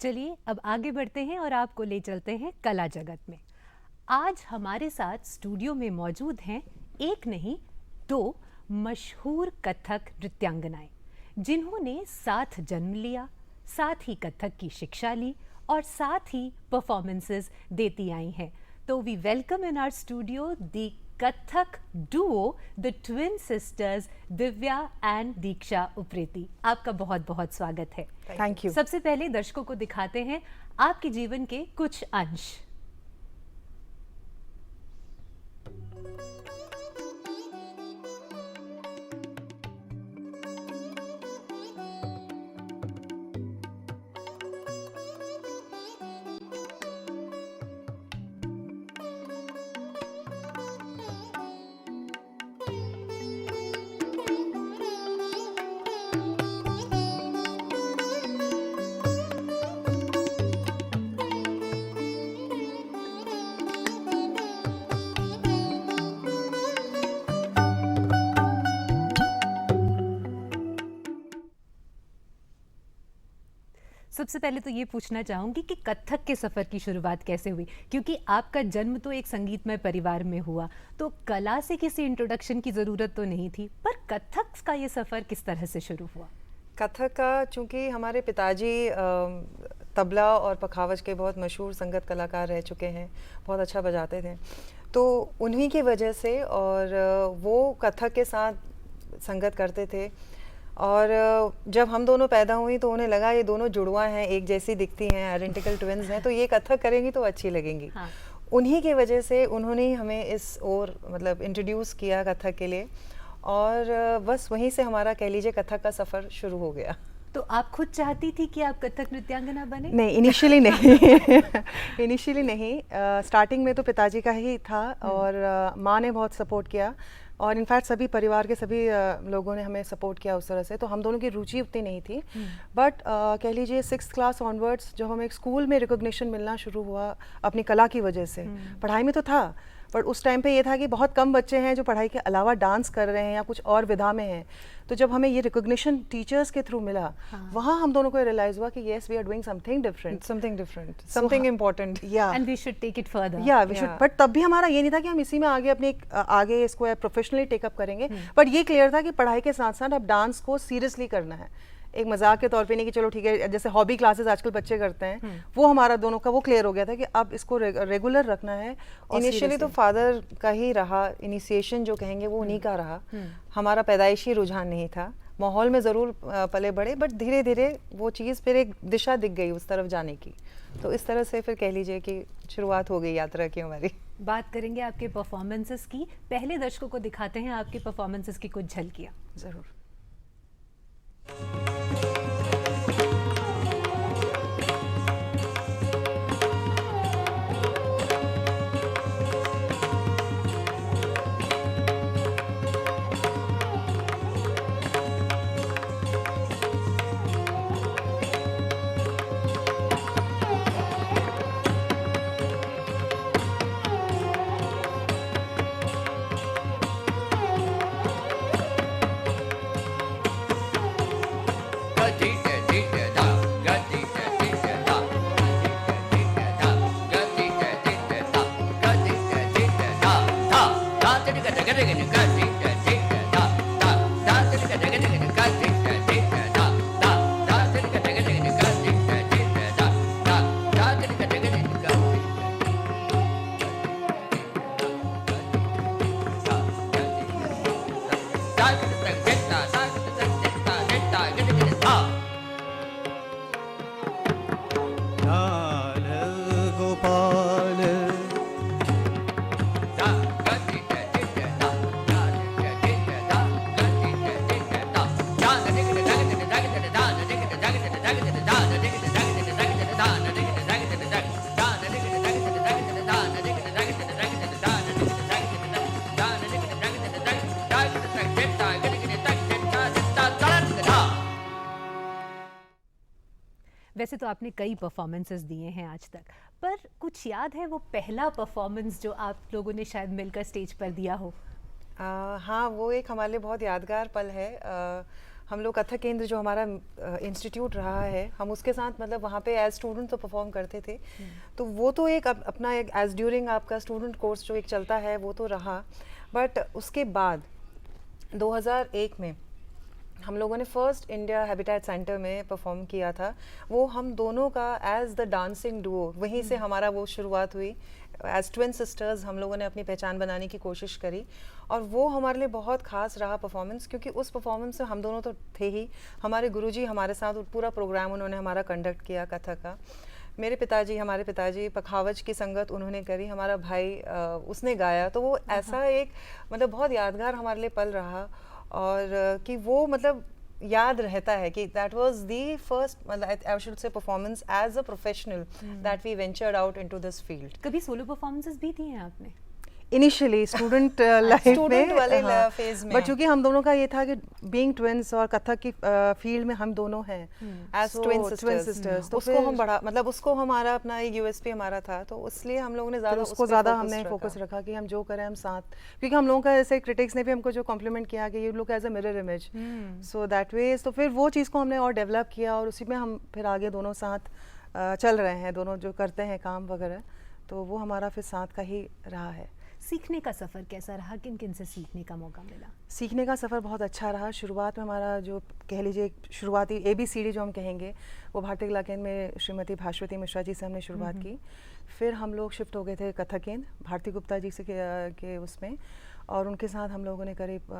चलिए अब आगे बढ़ते हैं और आपको ले चलते हैं कला जगत में। आज हमारे साथ स्टूडियो में मौजूद हैं एक नहीं दो मशहूर कथक नृत्यांगनाएं, जिन्होंने साथ जन्म लिया, साथ ही कथक की शिक्षा ली और साथ ही परफॉर्मेंसेस देती आई हैं। तो we welcome in our studio the Kathak duo the twin sisters Divya and Diksha Upreti. आपका बहुत बहुत स्वागत है। Thank you. सबसे पहले दर्शकों को दिखाते हैं आपके जीवन के कुछ अंश। सबसे पहले तो ये पूछना चाहूंगी कि कथक के सफर की शुरुआत कैसे हुई, क्योंकि आपका जन्म तो एक संगीतमय परिवार में हुआ, तो कला से किसी इंट्रोडक्शन की ज़रूरत तो नहीं थी, पर कथक का ये सफ़र किस तरह से शुरू हुआ? कथक का चूँकि हमारे पिताजी तबला और पखावज के बहुत मशहूर संगत कलाकार रह चुके हैं, बहुत अच्छा बजाते थे, तो उन्हीं की वजह से और वो कथक के साथ संगत करते थे। और जब हम दोनों पैदा हुई तो उन्हें लगा ये दोनों जुड़वा हैं, एक जैसी दिखती हैं, आइडेंटिकल ट्विन्स हैं, तो ये कथक करेंगी तो अच्छी लगेंगी। हाँ। उन्हीं की वजह से उन्होंने हमें इस ओर मतलब इंट्रोड्यूस किया कथक के लिए, और बस वहीं से हमारा कह लीजिए कथक का सफ़र शुरू हो गया। तो आप खुद चाहती थी कि आप कथक नृत्यांगना बने? नहीं, इनिशियली नहीं। इनिशियली नहीं। स्टार्टिंग में तो पिताजी का ही था और माँ ने बहुत सपोर्ट किया, और इनफैक्ट सभी परिवार के सभी लोगों ने हमें सपोर्ट किया उस तरह से, तो हम दोनों की रुचि उतनी नहीं थी। बट कह लीजिए 6th क्लास ऑनवर्ड्स जब हमें एक स्कूल में रिकॉग्निशन मिलना शुरू हुआ अपनी कला की वजह से, पढ़ाई में तो था, पर उस टाइम पे ये था कि बहुत कम बच्चे हैं जो पढ़ाई के अलावा डांस कर रहे हैं या कुछ और विधा में हैं। तो जब हमें ये रिकॉग्निशन टीचर्स के थ्रू मिला, वहाँ हम दोनों को रियलाइज हुआ कि yes we are doing something different, something important, yeah and we should take it further. Yeah we should. But तब भी हमारा ये नहीं था कि हम इसी में आगे अपने आगे इसको प्रोफेशनली टेकअप करेंगे, बट ये क्लियर था कि पढ़ाई के साथ साथ अब डांस को सीरियसली करना है, एक मजाक के तौर पे नहीं कि चलो ठीक है जैसे हॉबी क्लासेस आजकल बच्चे करते हैं, वो हमारा दोनों का वो क्लियर हो गया था कि अब इसको रेगुलर रखना है। इनिशियली तो फादर का ही रहा, इनिशिएशन जो कहेंगे वो उन्हीं का रहा, हमारा पैदाइशी रुझान नहीं था, माहौल में ज़रूर पले बड़े, बट धीरे धीरे वो चीज़ फिर एक दिशा दिख गई उस तरफ जाने की, तो इस तरह से फिर कह लीजिए कि शुरुआत हो गई यात्रा की हमारी। बात करेंगे आपके परफॉर्मेंसेस की, पहले दर्शकों को दिखाते हैं आपके परफॉर्मेंसेस की कुछ झलकियाँ। ज़रूर। वैसे तो आपने कई परफॉर्मेंसेस दिए हैं आज तक, पर कुछ याद है वो पहला परफॉर्मेंस जो आप लोगों ने शायद मिलकर स्टेज पर दिया हो? हाँ, वो एक हमारे लिए बहुत यादगार पल है। हम लोग कथक केंद्र जो हमारा इंस्टीट्यूट रहा है, हम उसके साथ मतलब वहाँ पे एज स्टूडेंट तो परफॉर्म करते थे। तो वो तो एक अपना एक एज ड्यूरिंग आपका स्टूडेंट कोर्स जो एक चलता है वो तो रहा, बट उसके बाद 2001 में हम लोगों ने फर्स्ट इंडिया हैबिटेट सेंटर में परफॉर्म किया था। वो हम दोनों का एज द डांसिंग डुओ, वहीं से हमारा वो शुरुआत हुई। एज ट्विन सिस्टर्स हम लोगों ने अपनी पहचान बनाने की कोशिश करी, और वो हमारे लिए बहुत खास रहा परफॉर्मेंस, क्योंकि उस परफॉर्मेंस में हम दोनों तो थे ही, हमारे गुरुजी हमारे साथ पूरा प्रोग्राम उन्होंने हमारा कंडक्ट किया कथक का। मेरे पिताजी, हमारे पिताजी पखावज की संगत उन्होंने करी, हमारा भाई उसने गाया। तो वो ऐसा एक मतलब बहुत यादगार हमारे लिए पल रहा, और कि वो मतलब याद रहता है कि दैट वाज द फर्स्ट मतलब I should say performance as a professional that we ventured out into this field. कभी सोलो परफॉर्मेंस भी दी हैं आपने? इनिशियली स्टूडेंट लाइफ में वाले हाँ, फेज में, बट चूंकि हम दोनों का ये था कि बीइंग ट्विंस और कथक की फील्ड में हम दोनों हैं Hmm. एज ट्विन सिस्टर्स, तो उसको हम बड़ा मतलब उसको हमारा अपना एक यूएसपी हमारा था, तो इसलिए हम लोगों ने ज़्यादा उसको ज़्यादा हमने फोकस रखा कि हम जो करें हम साथ, क्योंकि हम लोगों का ऐसे क्रिटिक्स ने भी हमको जो कॉम्प्लीमेंट किया कि you look as a mirror image, so that way, तो फिर वो चीज़ को हमने और डेवलप किया, और उसी में हम फिर आगे दोनों साथ चल रहे हैं, दोनों जो करते हैं काम वगैरह, तो वो हमारा फिर साथ का ही रहा है। सीखने का सफ़र कैसा रहा? किन किन से सीखने का मौका मिला? सीखने का सफ़र बहुत अच्छा रहा। शुरुआत में हमारा जो कह लीजिए शुरुआती ABCD जो हम कहेंगे, वो भारतीय कला केंद्र में श्रीमती भास्वती मिश्रा जी से हमने शुरुआत की। फिर हम लोग शिफ्ट हो गए थे कथक केंद्र भारती गुप्ता जी से के उसमें, और उनके साथ हम लोगों ने करीब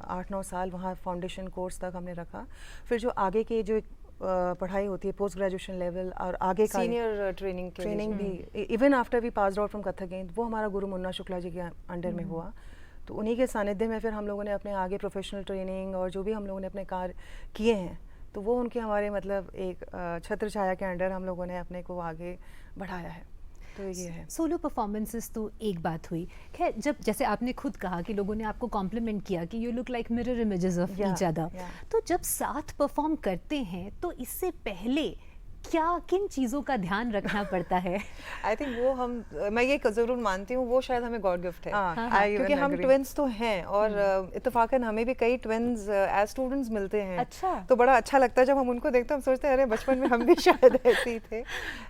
8-9 साल वहाँ फाउंडेशन कोर्स तक हमने रखा। फिर जो आगे के जो पढ़ाई होती है पोस्ट ग्रेजुएशन लेवल और आगे का सीनियर ट्रेनिंग भी, even after we pass out from Kathak Kendra, वो हमारा गुरु मुन्ना शुक्ला जी के अंडर में हुआ। तो उन्हीं के सानिध्य में फिर हम लोगों ने अपने आगे प्रोफेशनल ट्रेनिंग और जो भी हम लोगों ने अपने कार्य किए हैं, तो वो उनके हमारे मतलब एक छत्र छाया के अंडर हम लोगों ने अपने को आगे बढ़ाया है। तो ये है। सोलो परफॉर्मेंसेस तो एक बात हुई, खैर जब जैसे आपने खुद कहा कि लोगों ने आपको कॉम्प्लीमेंट किया कि you look like mirror images of each other, तो जब साथ परफॉर्म करते हैं तो इससे पहले क्या किन चीज़ों का ध्यान रखना पड़ता है? आई थिंक वो मैं ये ज़रूर मानती हूँ, वो शायद हमें गॉड गिफ्ट है, क्योंकि हम ट्विंस तो हैं, और इत्तेफाकन हमें भी कई ट्विंस एज स्टूडेंट्स मिलते हैं। अच्छा। तो बड़ा अच्छा लगता है जब हम उनको देखते हैं, हम सोचते हैं अरे बचपन में हम भी शायद ऐसे ही थे।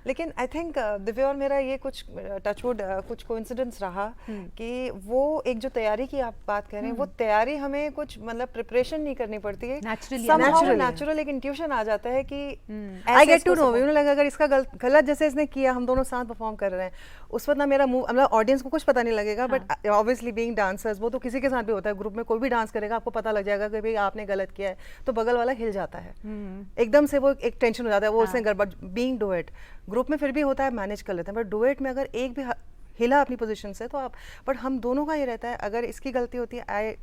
लेकिन आई थिंक दिव्या और मेरा ये कुछ टचवुड कुछ कोइंसिडेंस रहा कि वो एक जो तैयारी की आप बात कर रहे हैं, वो तैयारी हमें कुछ मतलब प्रिपरेशन नहीं करनी पड़ती है, नेचुरल एक इंट्यूशन आ जाता है कि आई गेट टू नो, लगा अगर इसका गलत जैसे इसने किया, हम दोनों साथ परफॉर्म कर रहे हैं, उस वक्त ना मेरा मुंह मतलब ऑडियंस को कुछ पता नहीं लगेगा, बट ऑब्वियसली बीइंग डांसर्स वो तो किसी के साथ भी होता है, ग्रुप में कोई भी डांस करेगा आपको पता लग जाएगा कि भाई आपने गलत किया है, तो बगल वाला हिल जाता है एकदम से, वो एक टेंशन हो जाता है, वो उसने गड़बड़। बीइंग डुएट ग्रुप में फिर भी होता है, मैनेज कर लेते हैं, बट डुएट में अगर एक भी हिला अपनी पोजीशन से तो आप, बट हम दोनों का ये रहता है अगर इसकी गलती होती है I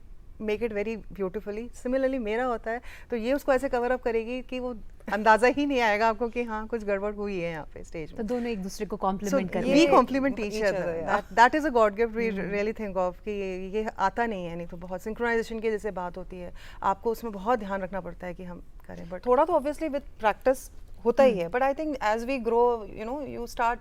make it very beautifully, similarly मेरा होता है तो ये उसको ऐसे कवर अप करेगी कि वो अंदाजा ही नहीं आएगा आपको कि हाँ कुछ गड़बड़ हुई है यहाँ पे स्टेज में। तो दोनों एक दूसरे को कॉम्प्लीमेंट करते हैं, we compliment each other, that is a god gift we really think of, कि ये आता नहीं है, नहीं तो बहुत सिंक्रोनाइजेशन की जैसे बात होती है, आपको उसमें बहुत ध्यान रखना पड़ता है कि हम करें, बट थोड़ा तो ऑब्वियसली विद प्रैक्टिस होता ही है, but I think as we grow you know you start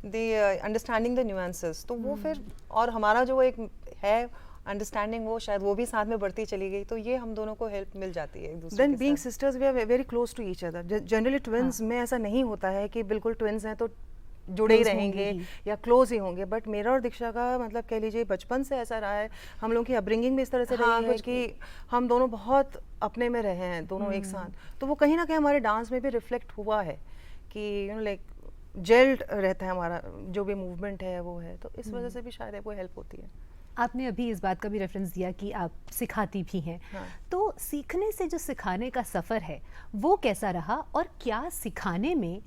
the understanding the nuances, तो वो फिर और हमारा जो एक है अंडरस्टैंडिंग वो शायद वो भी साथ में बढ़ती चली गई, तो ये हम दोनों को हेल्प मिल जाती है एक दूसरे के साथ। Then being sisters we are very close to each other. Generally twins में ऐसा नहीं होता है कि बिल्कुल ट्विंस हैं तो जुड़े ही रहेंगे या क्लोज ही होंगे, बट मेरा और दीक्षा का मतलब कह लीजिए बचपन से ऐसा रहा है, हम लोगों की अपब्रिंगिंग भी इस तरह से रही है कि हम दोनों बहुत अपने में रहे हैं दोनों एक साथ, तो वो कहीं ना कहीं हमारे डांस में भी रिफ्लेक्ट हुआ है कि यू नो लाइक जेल्ड रहता है हमारा जो भी मूवमेंट है वो है, तो इस वजह से भी शायद वो हेल्प होती है। आपने अभी इस बात का भी रेफरेंस दिया कि आप सिखाती भी हैं, तो सीखने से जो सिखाने का सफ़र है वो कैसा रहा, और क्या सिखाने में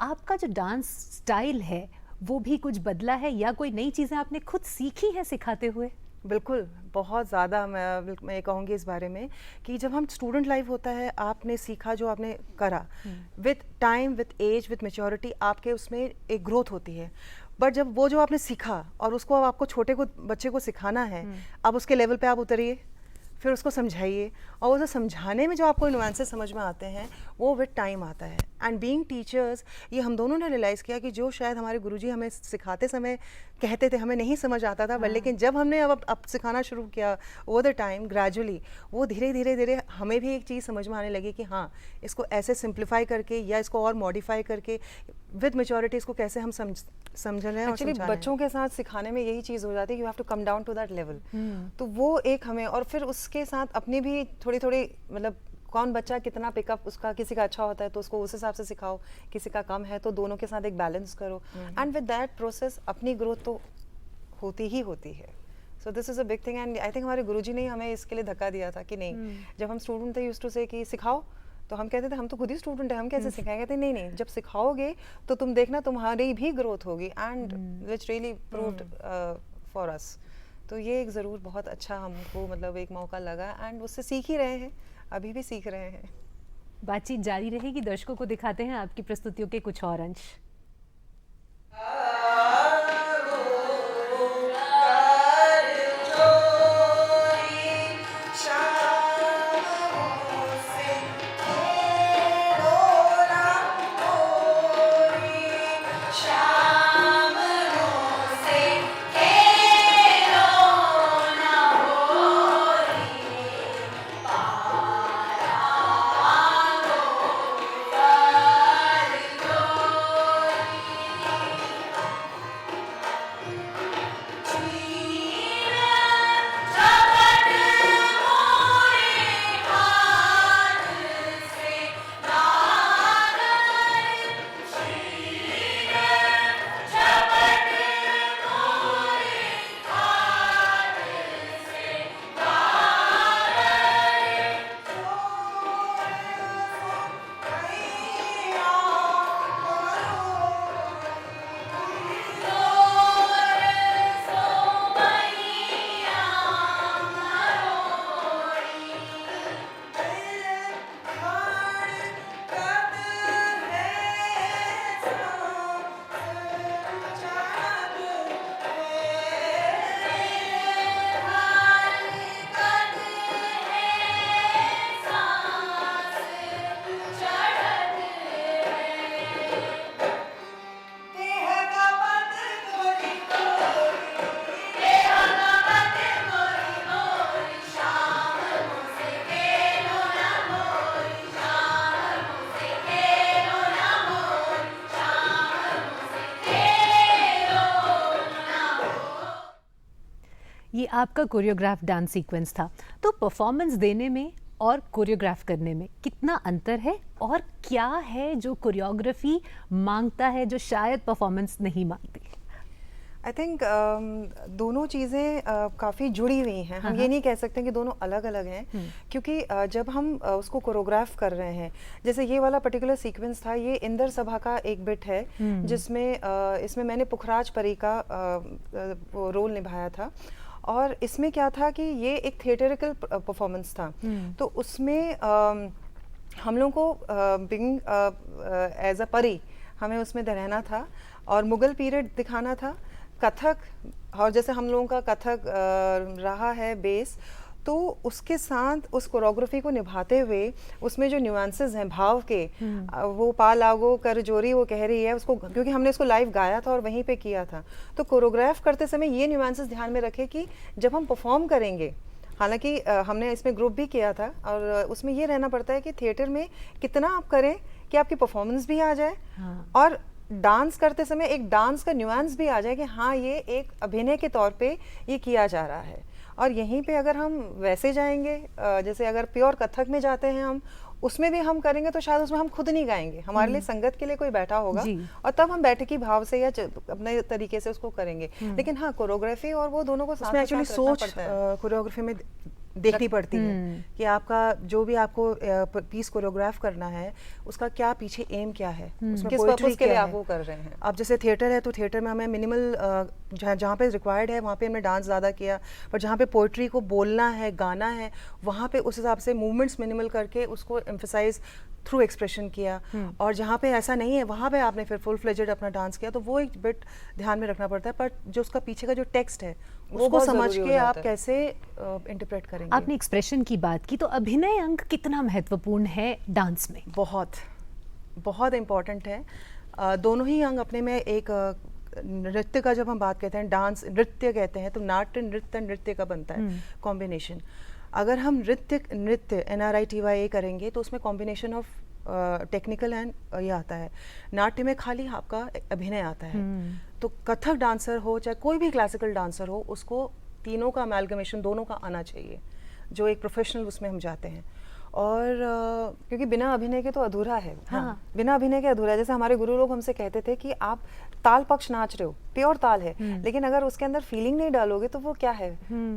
आपका जो डांस स्टाइल है वो भी कुछ बदला है, या कोई नई चीज़ें आपने खुद सीखी हैं सिखाते हुए? बिल्कुल, बहुत ज़्यादा मैं कहूँगी इस बारे में कि जब हम स्टूडेंट लाइफ होता है, आपने सीखा जो आपने करा, with time with age with maturity आपके उसमें एक ग्रोथ होती है, बट जब वो जो आपने सीखा और उसको अब आपको छोटे को बच्चे को सिखाना है, अब उसके लेवल पे आप उतरिए, फिर उसको समझाइए, और वो समझाने में जो आपको नुआंसेस समझ में आते हैं वो विद टाइम आता है। एंड बीइंग टीचर्स, ये हम दोनों ने रियलाइज़ किया कि जो शायद हमारे गुरुजी हमें सिखाते समय कहते थे, हमें नहीं समझ आता था, बट लेकिन जब हमने अब सिखाना शुरू किया ओवर द टाइम ग्रेजुअली, वो धीरे धीरे धीरे हमें भी एक चीज़ समझ में आने लगी कि हाँ, इसको ऐसे सिंप्लीफाई करके या इसको और मॉडिफाई करके विद मेच्योरिटी इसको कैसे हम समझ रहे हैं। एक्चुअली बच्चों के साथ सिखाने में यही चीज़ हो जाती है कि you have to come down to that level. तो वो एक हमें, और फिर उसके साथ अपनी भी थोड़ी थोड़ी, मतलब कौन बच्चा कितना पिकअप उसका, किसी का अच्छा होता है तो उसको उस हिसाब से सिखाओ, किसी का कम है तो दोनों के साथ एक बैलेंस करो, एंड विद दैट प्रोसेस अपनी ग्रोथ तो होती ही होती है। So this is a big thing, and I think हमारे गुरुजी ने हमें इसके लिए धक्का दिया था कि नहीं, जब हम स्टूडेंट थे यूज्ड टू से कि सिखाओ, तो हम कहते थे हम तो खुद ही स्टूडेंट है, हम कैसे सिखाएंगे? कहते नहीं नहीं, जब सिखाओगे तो तुम देखना तुम्हारी भी ग्रोथ होगी, and which really proved for us. तो ये एक ज़रूर बहुत अच्छा हमको मतलब एक मौका लगा, एंड उससे सीख ही रहे हैं, अभी भी सीख रहे हैं। बातचीत जारी रहेगी, दर्शकों को दिखाते हैं आपकी प्रस्तुतियों के कुछ और अंश। ये आपका कोरियोग्राफ डांस सीक्वेंस था, तो परफॉर्मेंस देने में और कोरियोग्राफ करने में कितना अंतर है, और क्या है जो कोरियोग्राफी मांगता है जो शायद परफॉर्मेंस नहीं मांगती? आई थिंक दोनों चीज़ें काफ़ी जुड़ी हुई हैं, हम ये नहीं कह सकते कि दोनों अलग अलग हैं, क्योंकि जब हम उसको कोरियोग्राफ कर रहे हैं, जैसे ये वाला पर्टिकुलर सीक्वेंस था, ये इंदर सभा का एक बिट है जिसमें इसमें मैंने पुखराज परी का वो रोल निभाया था, और इसमें क्या था कि ये एक थिएटरिकल परफॉर्मेंस था, तो उसमें हम लोगों को बिंग एज अ परी हमें उसमें रहना था, और मुगल पीरियड दिखाना था, कथक, और जैसे हम लोगों का कथक रहा है बेस, तो उसके साथ उस कोरियोग्राफी को निभाते हुए उसमें जो न्यूएंसेस हैं भाव के, वो पा लागो कर जोरी वो कह रही है उसको, क्योंकि हमने उसको लाइव गाया था और वहीं पे किया था, तो कोरियोग्राफ करते समय ये न्यूएंसेस ध्यान में रखे कि जब हम परफॉर्म करेंगे, हालांकि हमने इसमें ग्रुप भी किया था, और उसमें ये रहना पड़ता है कि थिएटर में कितना आप करें कि आपकी परफॉर्मेंस भी आ जाए, और डांस करते समय एक डांस का न्यूएंस भी आ जाए कि हाँ ये एक अभिनय के तौर पे ये किया जा रहा है। और यहीं पे अगर हम वैसे जाएंगे, जैसे अगर प्योर कथक में जाते हैं हम, उसमें भी हम करेंगे तो शायद उसमें हम खुद नहीं गाएंगे, हमारे लिए संगत के लिए कोई बैठा होगा, और तब हम बैठकी भाव से या अपने तरीके से उसको करेंगे। लेकिन हाँ, कोरियोग्राफी और वो दोनों को साथ उसमें एक्चुअली सोच कोरियोग्राफी में देखनी पड़ती है कि आपका जो भी आपको पीस कोरियोग्राफ करना है उसका क्या पीछे एम क्या है, उसमें किस पर्पस के लिए आप वो कर रहे हैं। अब जैसे थिएटर है तो थिएटर में हमें मिनिमल जहाँ पे रिक्वायर्ड है वहाँ पे हमने डांस ज़्यादा किया, पर जहाँ पे पोइट्री को बोलना है, गाना है, वहाँ पे उस हिसाब से मूवमेंट्स मिनिमल करके उसको एम्फसाइज थ्रू एक्सप्रेशन किया, और जहाँ पे ऐसा नहीं है वहाँ पे आपने फिर फुल फ्लेजेड अपना डांस किया, तो वो एक बिट ध्यान में रखना पड़ता है। पर जो उसका पीछे का जो टेक्स्ट है उसको समझ के आप कैसे इंटरप्रेट करेंगे। आपने एक्सप्रेशन की बात की, तो अभिनय अंग कितना महत्वपूर्ण है डांस में? बहुत बहुत इम्पॉर्टेंट है। दोनों ही अंग अपने में एक नृत्य का जब हम बात करते हैं, डांस नृत्य कहते हैं, तो नाट्य नृत्य का बनता है कॉम्बिनेशन। अगर हम नृत्य NRITY करेंगे तो उसमें कॉम्बिनेशन ऑफ टेक्निकल एंड ये आता है। नाट्य में खाली आपका अभिनय आता है। तो कथक डांसर हो चाहे कोई भी क्लासिकल डांसर हो, उसको तीनों का अमेलगमेशन दोनों का आना चाहिए, जो एक प्रोफेशनल उसमें हम जाते हैं। और क्योंकि बिना अभिनय के तो अधूरा है। हाँ। बिना अभिनय के अधूरा है। जैसे हमारे गुरु लोग हमसे कहते थे कि आप ताल पक्ष नाच रहे हो, प्योर ताल है, लेकिन अगर उसके अंदर फीलिंग नहीं डालोगे तो वो क्या है?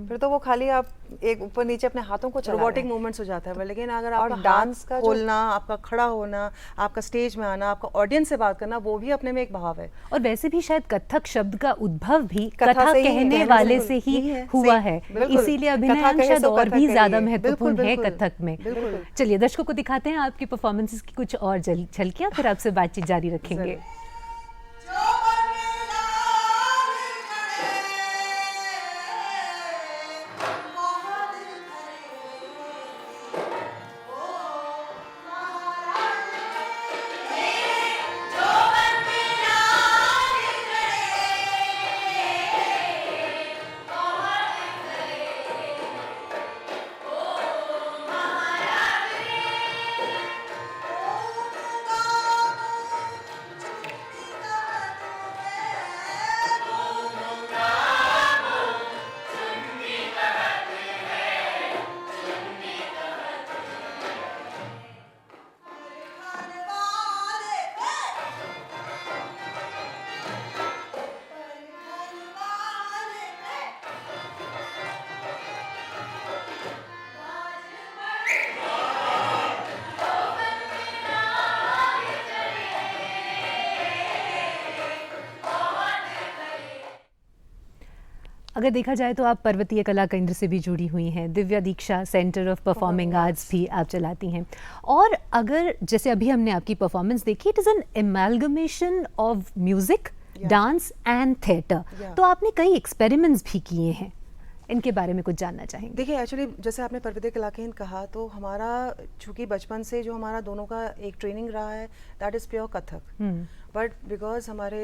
फिर तो वो खाली आप एक ऊपर नीचे अपने हाथों को चला रोबोटिक रहे हैं। मूवमेंट्स हो जाता है। लेकिन अगर और आपका डांस हाथ का जो- खोलना, आपका खड़ा होना, आपका स्टेज में आना, आपका ऑडियंस से बात करना, वो भी अपने में एक भाव है। और वैसे भी शायद कथक शब्द का उद्भव भी कथा कथा से ही, कहने कहने वाले से से ही यही है, हुआ सही, है, बिल्कुल। इसीलिए अभिनय कथा अंग कहे शायद सो और कथा भी ज्यादा कहिए। महत्वपूर्ण है बिल्कुल, कथक में। बिल्कुल। चलिए दर्शकों को दिखाते हैं आपकी परफॉर्मेंसेस की कुछ और झलकियां, फिर आपसे बातचीत जारी रखेंगे। अगर देखा जाए तो आप पर्वतीय कला केंद्र से भी जुड़ी हुई हैं, दिव्या दीक्षा सेंटर ऑफ परफॉर्मिंग आर्ट्स भी आप चलाती हैं। और अगर जैसे अभी हमने आपकी परफॉर्मेंस देखी, it is an amalgamation of music, dance and theatre. तो आपने कई एक्सपेरिमेंट्स भी किए हैं, इनके बारे में कुछ जानना चाहेंगे? देखिए, एक्चुअली जैसे आपने पर्वतीय कला केंद्र कहा, तो हमारा चूंकि बचपन से जो हमारा दोनों का एक ट्रेनिंग रहा है, that is pure Kathak. But because हमारे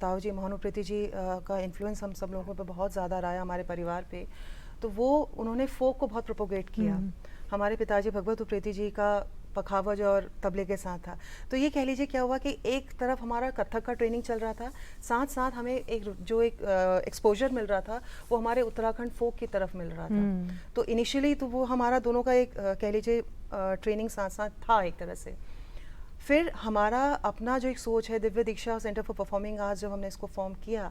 ताऊ जी, महानुप्रीति जी का इन्फ्लुएंस हम सब लोगों पे बहुत ज़्यादा रहा है, हमारे परिवार पे, तो वो उन्होंने फोक को बहुत प्रोपोगेट किया। हमारे पिताजी भगवत उप्रेती जी का पखावज और तबले के साथ था। तो ये कह लीजिए क्या हुआ कि एक तरफ हमारा कथक का ट्रेनिंग चल रहा था, साथ साथ हमें एक एक्सपोजर मिल रहा था, वो हमारे उत्तराखंड फोक की तरफ मिल रहा था। तो इनिशियली तो वो हमारा दोनों का एक कह लीजिए ट्रेनिंग साथ साथ था एक तरह से। फिर हमारा अपना जो एक सोच है, दिव्या दीक्षा सेंटर फॉर परफॉर्मिंग आर्ट्स, जब हमने इसको फॉर्म किया,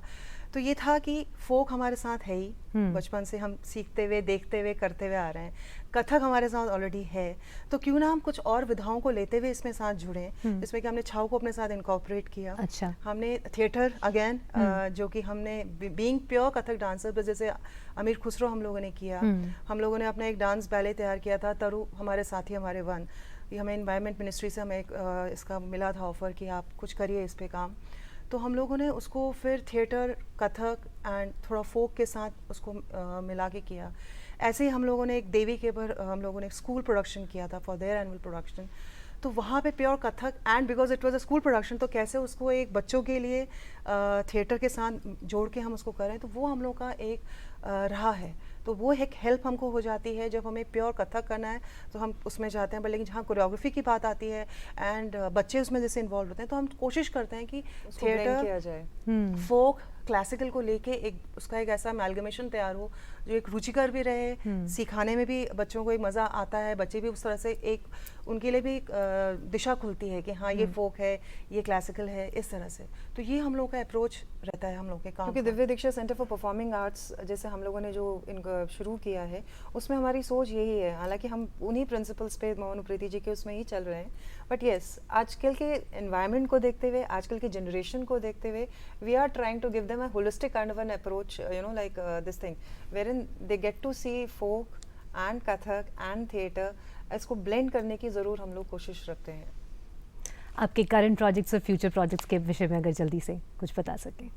तो ये था कि फोक हमारे साथ है ही, बचपन से हम सीखते हुए, देखते हुए, करते हुए आ रहे हैं। कथक हमारे साथ ऑलरेडी है, तो क्यों ना हम कुछ और विधाओं को लेते हुए इसमें साथ जुड़ें, जिसमें कि हमने छाव को अपने साथ इनकॉर्पोरेट किया। अच्छा। हमने थिएटर अगेन, जो कि हमने बीइंग प्योर कथक डांसर, जैसे अमीर खुसरो हम लोगों ने किया, हम लोगों ने अपना एक डांस बैले तैयार किया था, तरु हमारे साथी हमारे वन, ये हमें एनवायरनमेंट मिनिस्ट्री से हमें एक इसका मिला था ऑफर कि आप कुछ करिए इस पे काम। तो हम लोगों ने उसको फिर थिएटर, कथक एंड थोड़ा फोक के साथ उसको मिला के किया। ऐसे ही हम लोगों ने एक देवी के पर हम लोगों ने एक स्कूल प्रोडक्शन किया था फॉर देयर एनुअल प्रोडक्शन। तो वहाँ पे pure Kathak and because it was a school production, तो कैसे उसको एक बच्चों के लिए थिएटर के साथ जोड़ के हम उसको करें, तो वो हम लोग का एक रहा है। तो वो एक हेल्प हमको हो जाती है जब हमें प्योर कथक करना है, तो हम उसमें जाते हैं। लेकिन जहाँ कोरियोग्राफी की बात आती है एंड बच्चे उसमें जैसे इन्वॉल्व होते हैं, तो हम कोशिश करते हैं कि किया थिएटर, जाए। फोक, क्लासिकल को लेके एक उसका एक ऐसा अमेलगमेशन तैयार हो जो एक रुचिकर भी रहे, सिखाने में भी बच्चों को एक मज़ा आता है, बच्चे भी उस तरह से एक उनके लिए भी एक दिशा खुलती है कि हाँ ये फोक है, ये क्लासिकल है, इस तरह से। तो ये हम लोग का अप्रोच रहता है हम लोग के काम क्योंकि का। दिव्या दीक्षा सेंटर फॉर परफॉर्मिंग आर्ट्स जैसे हम लोगों ने जो इनको शुरू किया है, उसमें हमारी सोच यही है, हालांकि हम उन्हीं प्रिंसिपल्स पे महानुप्रीति जी के उसमें ही चल रहे हैं, बट येस, आजकल के एनवायरनमेंट को देखते हुए, आजकल की जनरेशन को देखते हुए, we are trying to give them a holistic kind of an approach, you know, like this thing wherein they get to see folk and Kathak and theatre, इसको ब्लेंड करने की ज़रूर हम लोग कोशिश रखते हैं। आपके करंट प्रोजेक्ट्स और फ्यूचर प्रोजेक्ट्स के विषय में अगर जल्दी से कुछ बता सकें।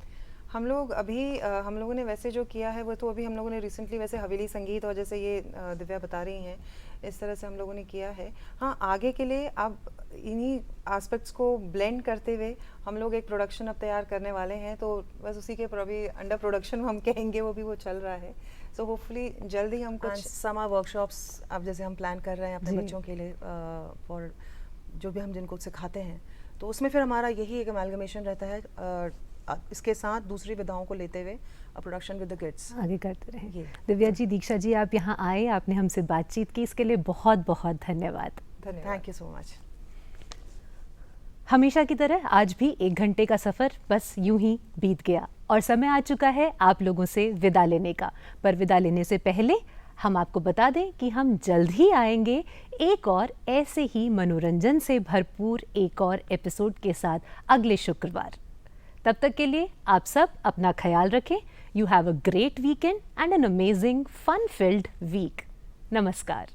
हम लोग अभी हम लोगों ने वैसे जो किया है वो तो अभी हम लोगों ने रिसेंटली वैसे हवेली संगीत और जैसे ये दिव्या बता रही हैं, इस तरह से हम लोगों ने किया है। हाँ, आगे के लिए अब इन्हीं एस्पेक्ट्स को ब्लेंड करते हुए हम लोग एक प्रोडक्शन अब तैयार करने वाले हैं, तो बस उसी के अभी अंडर प्रोडक्शन हम कहेंगे, वो चल रहा है। सो होपफुली जल्दी हम कुछ समर वर्कशॉप्स अब जैसे हम प्लान कर रहे हैं अपने जी। बच्चों के लिए फॉर जो भी हम जिनको सिखाते हैं, तो उसमें फिर हमारा यही एक अमेलगमेशन रहता है इसके साथ दूसरी विधाओं को लेते हुए प्रोडक्शन विद द किड्स आगे करते रहें। ये। दिव्या जी, दीक्षा जी, आप यहाँ आए, आपने हमसे बातचीत की, इसके लिए बहुत बहुत धन्यवाद। धन्यवाद। Thank you so much. हमेशा की तरह आज भी 1 घंटे का सफ़र बस यूं ही बीत गया और समय आ चुका है आप लोगों से विदा लेने का। पर विदा लेने से पहले हम आपको बता दें कि हम जल्द ही आएंगे एक और ऐसे ही मनोरंजन से भरपूर एक और एपिसोड के साथ अगले शुक्रवार। तब तक के लिए आप सब अपना ख्याल रखें। You have a great weekend and an amazing fun filled week. नमस्कार।